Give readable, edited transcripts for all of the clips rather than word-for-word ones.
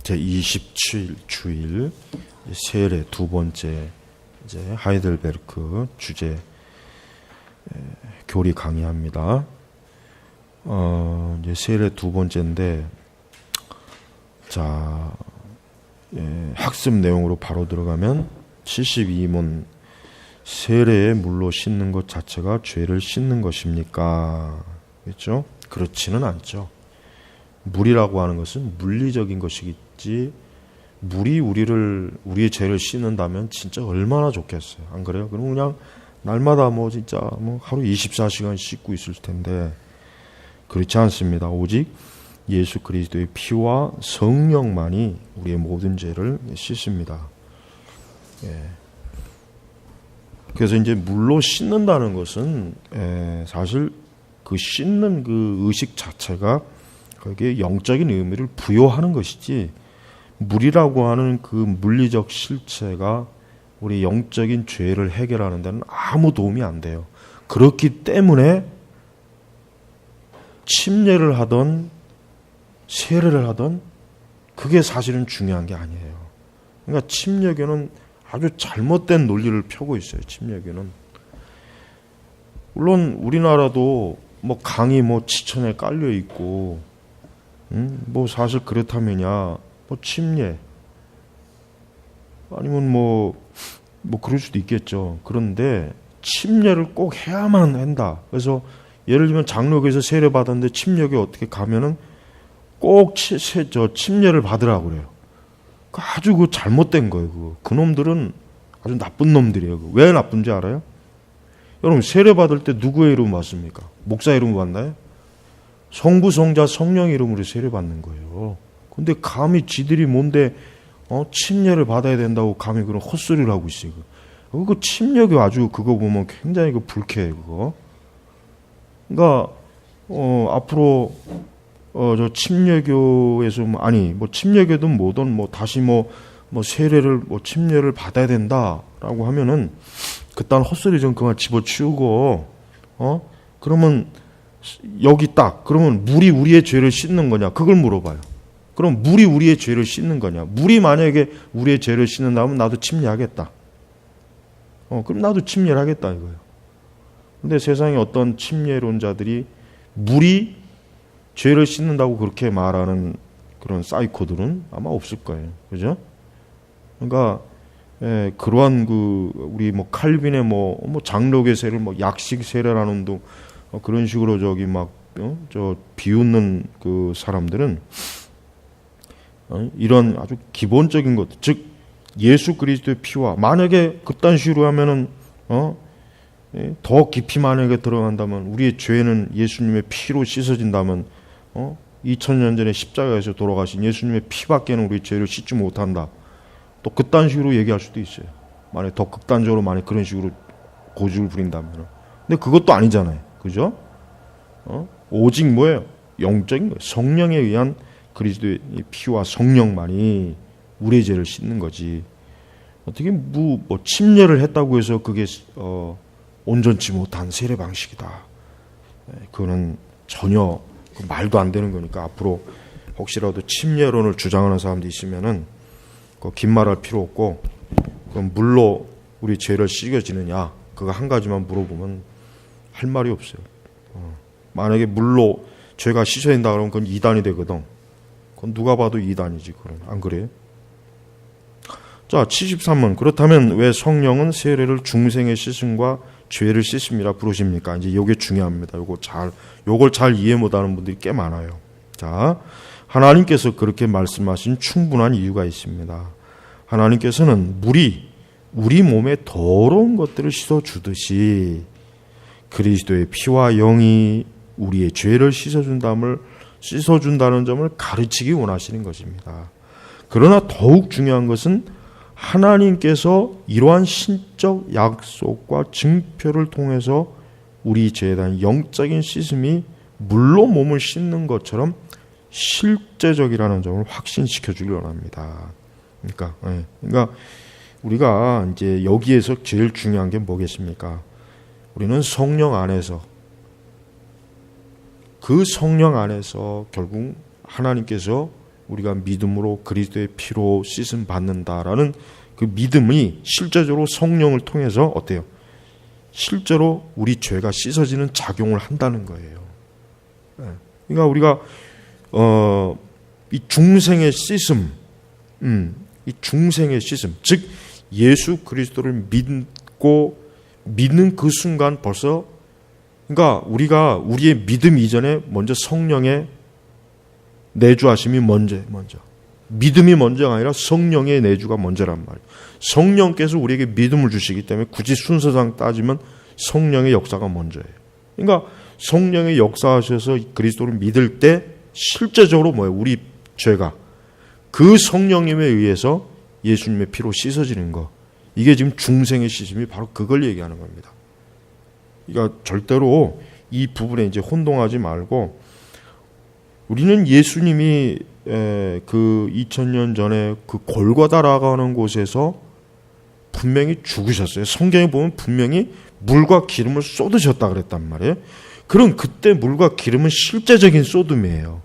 제27 주일 세례 두 번째 이제 하이델베르크 주제 교리 강의합니다. 이제 세례 두 번째인데, 자, 학습 내용으로 바로 들어가면 72문 세례에 물로 씻는 것 자체가 죄를 씻는 것입니까? 그렇죠? 그렇지는 않죠. 물이라고 하는 것은 물리적인 것이겠지, 물이 우리의 죄를 씻는다면 진짜 얼마나 좋겠어요. 안 그래요? 그럼 그냥 날마다 진짜 하루 24시간 씻고 있을 텐데, 그렇지 않습니다. 오직 예수 그리스도의 피와 성령만이 우리의 모든 죄를 씻습니다. 그래서 이제 물로 씻는다는 것은 사실 그 씻는 그 의식 자체가 거기에 영적인 의미를 부여하는 것이지, 물이라고 하는 그 물리적 실체가 우리 영적인 죄를 해결하는 데는 아무 도움이 안 돼요. 그렇기 때문에 침례를 하던 세례를 하던 그게 사실은 중요한 게 아니에요. 그러니까 침례교는 아주 잘못된 논리를 펴고 있어요. 침례교는 물론 우리나라도 강이 지천에 깔려 있고, 사실 그렇다면야 침례 아니면 그럴 수도 있겠죠. 그런데 침례를 꼭 해야만 한다. 그래서 예를 들면 장로교에서 세례 받았는데 침례교에 어떻게 가면은 꼭 침례를 받으라고 그래요. 아주 잘못된 거예요. 그놈들은 아주 나쁜 놈들이에요. 왜 나쁜지 알아요? 여러분, 세례 받을 때 누구의 이름 받습니까? 목사 이름 받나요? 성부, 성자, 성령 이름으로 세례 받는 거예요. 근데 감히 지들이 뭔데 침례를 받아야 된다고 감히 그런 헛소리를 하고 있어요. 그 침례교 아주 그거 보면 굉장히 불쾌해요. 그거. 그러니까 앞으로 저 침례교에서 침례교든 뭐든 다시 세례를 침례를 받아야 된다라고 하면은 그딴 헛소리 좀 그만 집어치우고, 그러면 여기 그러면 물이 우리의 죄를 씻는 거냐, 그걸 물어봐요. 그럼 물이 우리의 죄를 씻는 거냐? 물이 만약에 우리의 죄를 씻는다면 나도 침례하겠다. 그럼 나도 침례를 하겠다 이거예요. 근데 세상에 어떤 침례론자들이 물이 죄를 씻는다고 그렇게 말하는 그런 사이코들은 아마 없을 거예요. 그죠? 그러니까 그러한 우리 칼빈의 장로교 세례를 약식 세례라는 둥 그런 식으로 비웃는 그 사람들은 이런 아주 기본적인 것, 즉 예수 그리스도의 피와, 만약에 그딴 식으로 하면은 더 깊이 만약에 들어간다면 우리의 죄는 예수님의 피로 씻어진다면 2000년 전에 십자가에서 돌아가신 예수님의 피밖에는 우리 죄를 씻지 못한다. 또 그딴 식으로 얘기할 수도 있어요. 만약 더 극단적으로 그런 식으로 고집을 부린다면. 근데 그것도 아니잖아요. 그죠? 오직 뭐예요? 영적인 거예요. 성령에 의한 그리스도의 피와 성령만이 우리의 죄를 씻는 거지. 어떻게 침례를 했다고 해서 그게 온전치 못한 세례 방식이다. 그거는 전혀 말도 안 되는 거니까, 앞으로 혹시라도 침례론을 주장하는 사람들이 있으면은 긴 말할 필요 없고, 그럼 물로 우리 죄를 씻겨지느냐, 그거 한 가지만 물어보면 할 말이 없어요. 만약에 물로 죄가 씻어야 된다 그러면 그건 이단이 되거든. 그건 누가 봐도 이단이지. 그건 안 그래요? 자, 73문. 그렇다면 왜 성령은 세례를 중생의 씻음과 죄를 씻음이라 부르십니까? 이제 이게 중요합니다. 요걸 잘 이해 못하는 분들이 꽤 많아요. 자, 하나님께서 그렇게 말씀하신 충분한 이유가 있습니다. 하나님께서는 물이 우리 몸에 더러운 것들을 씻어주듯이 그리스도의 피와 영이 우리의 죄를 씻어준다는 점을 가르치기 원하시는 것입니다. 그러나 더욱 중요한 것은 하나님께서 이러한 신적 약속과 증표를 통해서 우리 죄에 대한 영적인 씻음이 물로 몸을 씻는 것처럼 실제적이라는 점을 확신시켜 주길 원합니다. 그러니까 우리가 이제 여기에서 제일 중요한 게 뭐겠습니까? 우리는 성령 안에서, 그 성령 안에서 결국 하나님께서 우리가 믿음으로 그리스도의 피로 씻음 받는다라는 그 믿음이 실제적으로 성령을 통해서 어때요? 실제로 우리 죄가 씻어지는 작용을 한다는 거예요. 그러니까 우리가 이 중생의 씻음, 이 중생의 씻음, 즉 예수 그리스도를 믿는 그 순간 벌써, 그러니까 우리가 우리의 믿음 이전에 먼저 성령의 내주하심이 먼저 믿음이 먼저가 아니라 성령의 내주가 먼저란 말이에요. 성령께서 우리에게 믿음을 주시기 때문에 굳이 순서상 따지면 성령의 역사가 먼저예요. 그러니까 성령의 역사하셔서 그리스도를 믿을 때 실제적으로 뭐예요? 우리 죄가 그 성령님에 의해서 예수님의 피로 씻어지는 거, 이게 지금 중생의 씻음이 바로 그걸 얘기하는 겁니다. 그러니까 절대로 이 부분에 이제 혼동하지 말고, 우리는 예수님이 그 2000년 전에 그 골고다라고 하는 곳에서 분명히 죽으셨어요. 성경에 보면 분명히 물과 기름을 쏟으셨다 그랬단 말이에요. 그럼 그때 물과 기름은 실제적인 쏟음이에요.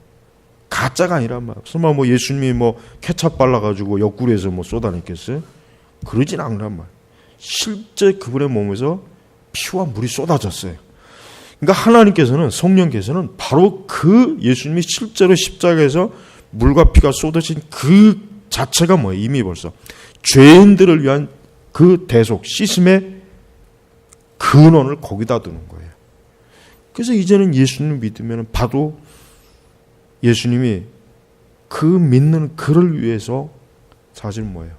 가짜가 아니란 말이에요. 설마 뭐 예수님이 뭐 케찹 발라가지고 옆구리에서 뭐 쏟아냈겠어요? 그러진 않란 말이에요. 실제 그분의 몸에서 피와 물이 쏟아졌어요. 그러니까 하나님께서는, 성령께서는 바로 그 예수님이 실제로 십자가에서 물과 피가 쏟아진 그 자체가 뭐예요? 이미 벌써 죄인들을 위한 그 대속, 씻음의 근원을 거기다 두는 거예요. 그래서 이제는 예수님을 믿으면 바로 예수님이 그 믿는 그를 위해서 사실 뭐예요?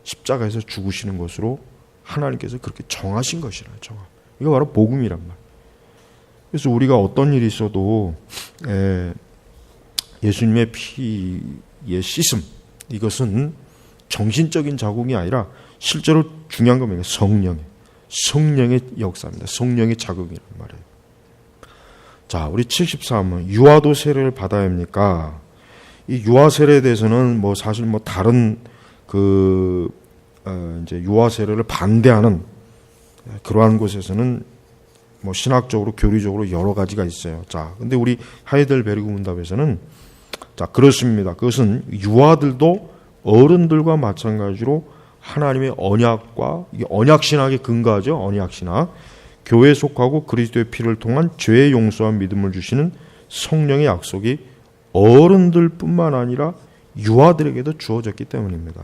십자가에서 죽으시는 것으로 하나님께서 그렇게 정하신 것이라. 이거 바로 복음이란 말이에요. 그래서 우리가 어떤 일이 있어도 예수님의 피의 씻음, 이것은 정신적인 자국이 아니라 실제로 중요한 겁니다. 성령의 역사입니다. 성령의 자극이란 말이에요. 자, 우리 73은 유아도 세례를 받아야 합니까? 이 유아 세례에 대해서는 뭐 사실 뭐 다른 이제 유아 세례를 반대하는 그러한 곳에서는 뭐 신학적으로 교리적으로 여러 가지가 있어요. 자, 근데 우리 하이델베르그 문답에서는 자, 그렇습니다. 그것은 유아들도 어른들과 마찬가지로 하나님의 언약과, 이게 언약 신학에 근거하죠. 언약 신학. 교회에 속하고 그리스도의 피를 통한 죄의 용서와 믿음을 주시는 성령의 약속이 어른들뿐만 아니라 유아들에게도 주어졌기 때문입니다.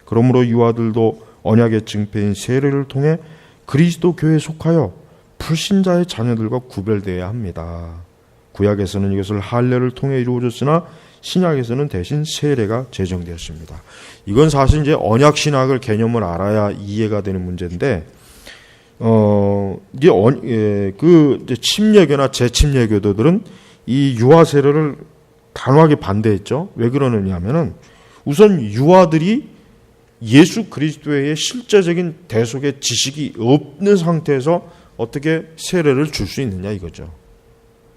그러므로 유아들도 언약의 증표인 세례를 통해 그리스도 교회에 속하여 불신자의 자녀들과 구별되어야 합니다. 구약에서는 이것을 할례를 통해 이루어졌으나 신약에서는 대신 세례가 제정되었습니다. 이건 사실 이제 언약 신학을 개념을 알아야 이해가 되는 문제인데, 이제 침례교나 재침례교도들은 이 유아 세례를 단호하게 반대했죠. 왜 그러느냐면은 우선 유아들이 예수 그리스도의 실제적인 대속의 지식이 없는 상태에서 어떻게 세례를 줄 수 있느냐 이거죠.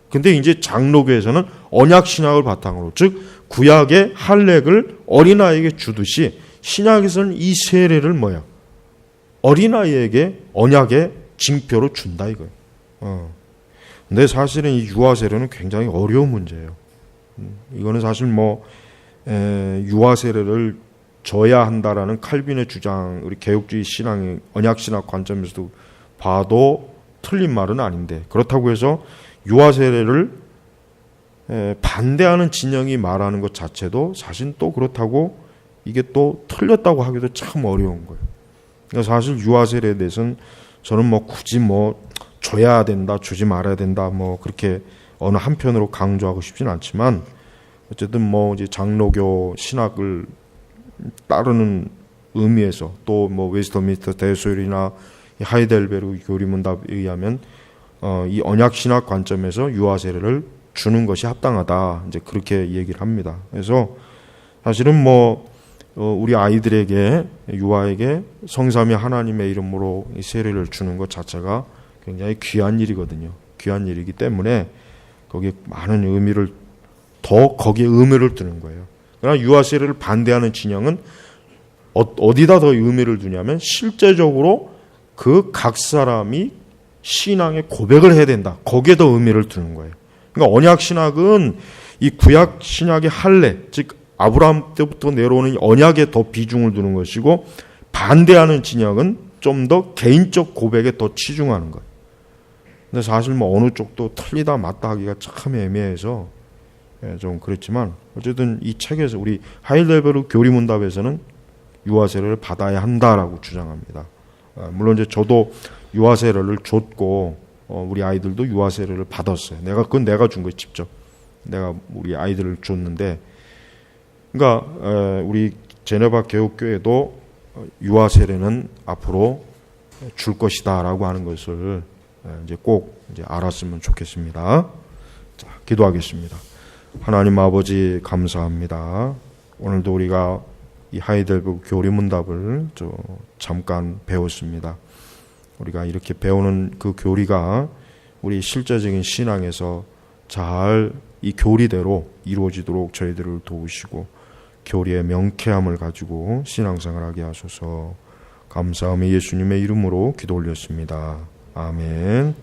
근데 이제 장로교에서는 언약 신학을 바탕으로, 즉 구약의 할례를 어린아이에게 주듯이 신약에서는 이 세례를 뭐야? 어린아이에게 언약의 징표로 준다 이거예요. 근데 사실은 이 유아 세례는 굉장히 어려운 문제예요. 이거는 사실 뭐 유아 세례를 줘야 한다라는 칼빈의 주장, 우리 개혁주의 신앙의 언약 신학 관점에서도 봐도 틀린 말은 아닌데, 그렇다고 해서 유아 세례를 반대하는 진영이 말하는 것 자체도 사실 또 그렇다고 이게 또 틀렸다고 하기도 참 어려운 거예요. 그러니까 사실 유아 세례에 대해서는 저는 뭐 굳이 뭐 줘야 된다, 주지 말아야 된다, 뭐 그렇게 어느 한편으로 강조하고 싶지는 않지만, 어쨌든 뭐 이제 장로교 신학을 따르는 의미에서 또 뭐 웨스터민스터 대소율이나 하이델베르그 교리문답에 의하면 이 언약 신학 관점에서 유아 세례를 주는 것이 합당하다, 이제 그렇게 얘기를 합니다. 그래서 사실은 뭐 우리 아이들에게, 유아에게 성삼위 하나님의 이름으로 이 세례를 주는 것 자체가 굉장히 귀한 일이거든요. 귀한 일이기 때문에 거기에 많은 의미를, 더 거기에 의미를 두는 거예요. 그러나 유아 세례를 반대하는 진영은 어디다 더 의미를 두냐면 실제적으로 그 각 사람이 신앙의 고백을 해야 된다, 거기에 더 의미를 두는 거예요. 그러니까 언약 신학은 이 구약 신약의 할례, 즉 아브라함 때부터 내려오는 언약에 더 비중을 두는 것이고, 반대하는 진영은 좀 더 개인적 고백에 더 치중하는 거예요. 근데 사실 뭐 어느 쪽도 틀리다 맞다 하기가 참 애매해서 좀 그렇지만, 어쨌든 이 책에서 우리 하이델베르 교리문답에서는 유아 세례를 받아야 한다라고 주장합니다. 물론 이제 저도 유아 세례를 줬고 우리 아이들도 유아 세례를 받았어요. 그건 내가 준 거예요, 직접. 내가 우리 아이들을 줬는데, 그러니까 우리 제네바 개혁교회도 유아 세례는 앞으로 줄 것이다라고 하는 것을 이제 꼭 이제 알았으면 좋겠습니다. 자, 기도하겠습니다. 하나님 아버지 감사합니다. 오늘도 우리가 이 하이델베르 교리문답을 잠깐 배웠습니다. 우리가 이렇게 배우는 그 교리가 우리 실제적인 신앙에서 잘 이 교리대로 이루어지도록 저희들을 도우시고, 교리의 명쾌함을 가지고 신앙생활하게 하소서. 감사하며 예수님의 이름으로 기도 올렸습니다. 아멘.